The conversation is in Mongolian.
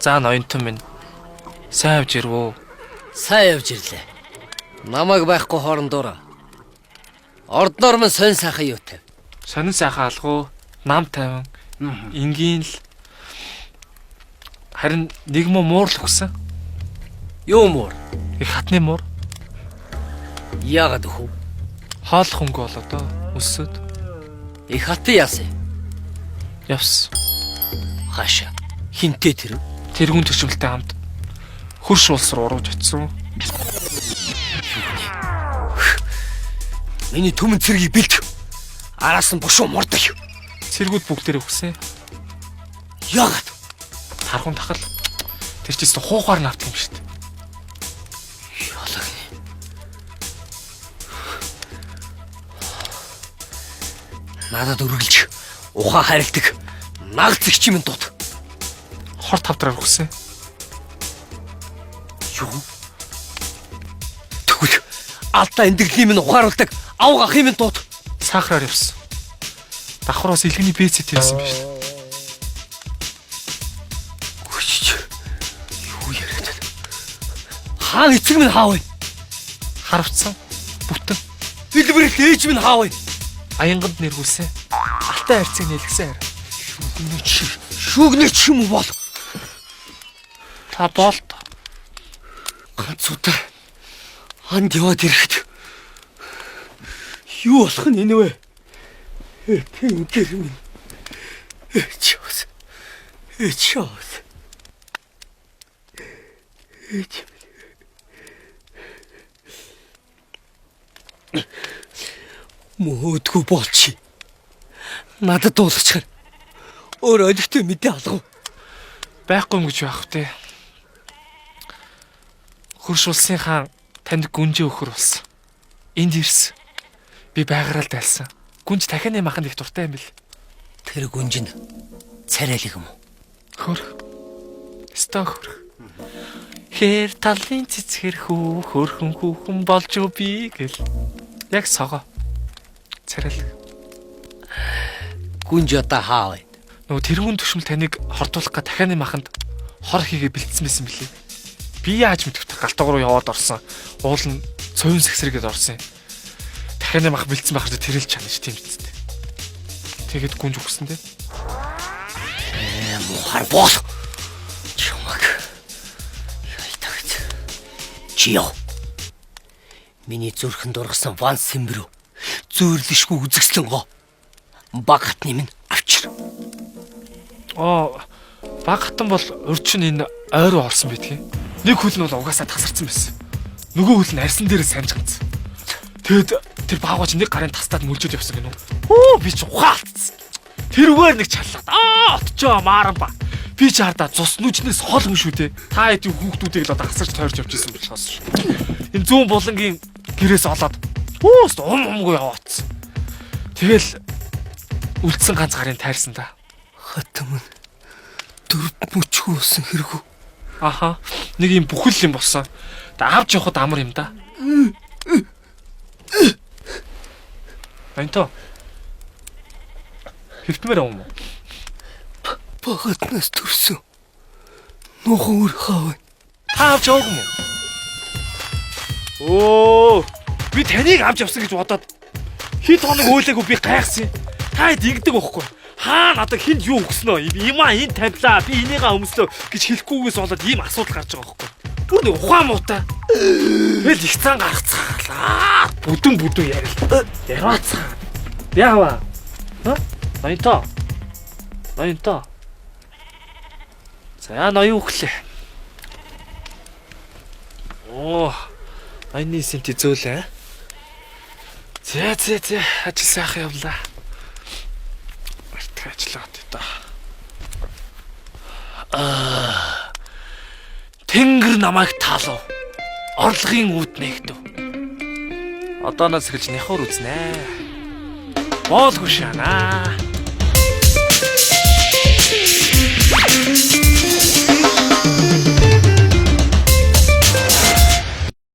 За ноёнтон минь. Сайн явж ирвөө. Сайн явж ирлээ. Намайг байхгүй хоорондоо. Ордноор минь сонь сайхан юутай. Сонин сайхан алгуу, нам тайван. Энгийн л харин нэг муур л өгсөн. Юу муур? Их хатны муур. Яагаад өхөв? Хоол хөнгө болоо доо. Өссөд. Их хатын яасан? Явс. Хаашаа? Хинтээ тэр? Тэргүүн төчмөлтэй хамт хөрш улс руу урууж очсон. Миний түмэн цэргийг бэлдэх. Араас нь бушуу мордог. Цэргүүд бүгдээр өгсөн. Яагаад? Тархун тахал. Тэр ч гэсэн хуухаар навт юм шүү дээ. Яалагны. Надад өргөлж ухаан харилдаг наг зэгч юм дууд. Хор тавдраар өгсөн. Юу? Тэгвэл алдаа эндэрлийн минь ухааруулдаг авгах юм дууд. Сахараар явсан. Давхраас илгэний бэцэт явсан биш. Юу яриад байна? Хаан эцэг минь хаав вэ? Харавцсан. Бүтэн. Билбэрх ээж минь хаав вэ? Аянганд нэргүүлсэн. Алтай хайрцаг нэлгсэн хайр. Шүүгнэч юм уу бол? Та болт. Ганц удаа анд яваад ирэхэд юу болох нь энэ вэ? Тэнгэр минь. Чаас. Мөөдгөө болчих. Надад дуулчихар. Өөр олигтой мэдээ алгав. Байхгүй юм гэж байх вэ? Хөрш улсын хаан танд гүнжээ өхөр болсон. Энд ирсэн. Би байгаараа л дайлсан. Гүнж дахианы маханд их дуртай юм бил. Тэр гүнж нь царайлаг юм уу? Хөрх. Стохор. Хэр талын цэцгэр хүү хөөрхөн болж юу би гэл. Яг сого. Царайлаг. Гүнж одоо хаа вэ? Нөгөө тэрүүн төшмөл таныг хордуулах га дахианы маханд хор хийгээ бэлдсэн байсан билээ. Би яаж мэдвэ галтгоо руу яваад орсон. Уул нь цовин сэгсрэгэд орсон юм. Дахианы мах бэлдсэн байхад тэрэлж чанаж тийм үсттэй. Тэгээд гүнж өгсөн дээ. Мухар бол. Чумаг. Яйтагт. Чиё. Миний зүрхэнд ургасан ван сэмбрүү. Зөөрлөшгүй үзэгслэн гоо. Баг хатны минь авчир. Баг хатан бол урчин энэ ойроо орсон байдгийг. Нэг хөл нь бол угаасаа тасарсан байсан. Нөгөө хөл нь арьсан дээр санжганц. Тэгэд тэр баагач нэг гарын тастаад мөлжөд явсан гэнэ. Би ч ухаалтсан. Тэрвээр нэг чаллаад отчоо мааран ба. Би ч хардаа цус нүжнээс хол юм шүү дээ. Та хэд хүүхдүүдийг л одоо асарч тойрч явж исэн болохоос шүү. Энэ зүүн булангийн гэрээс олоод умгүй яваадсан. Тэгэл үлдсэн ганц гарын тайрсан да. Хатам дөрөв мөчгүй болсон хэрэгүү. Аха. Нэг юм бүхэл юм болсон. Авч явахад амар юм да. Анто. Хэвтмээр юм уу? Багатнаас төрсөн. Нухан өр хаа вэ? Та авч яваагүй юм уу? Би таныг авч явсан гэж бодоод хэд хоног өөлөөгүй би гайхсан. Та ингэдэг байхгүй. Хаа надад хинд юу өгснөө? Имаа энэ тавилаа. Би энийгээ өмслөө гэж хэлэхгүйгээс болоод ийм асуудал гарч байгаа байхгүй. Бүр нэг ухаан муутай. Тэгэл их цан гарцгаалаа. Бүдүн ярил. Яраацгаа. Яава. Ноёнто. За ноён өглөө. Айны сэнти зөөлөө. За ажил сайхан явлаа. Ажлаад та. Тэнгэр намайг таалав. Орлогын үүд нэгдэв. Одооноос эхэлж няхуур үзнэ. Боолгүй шаана.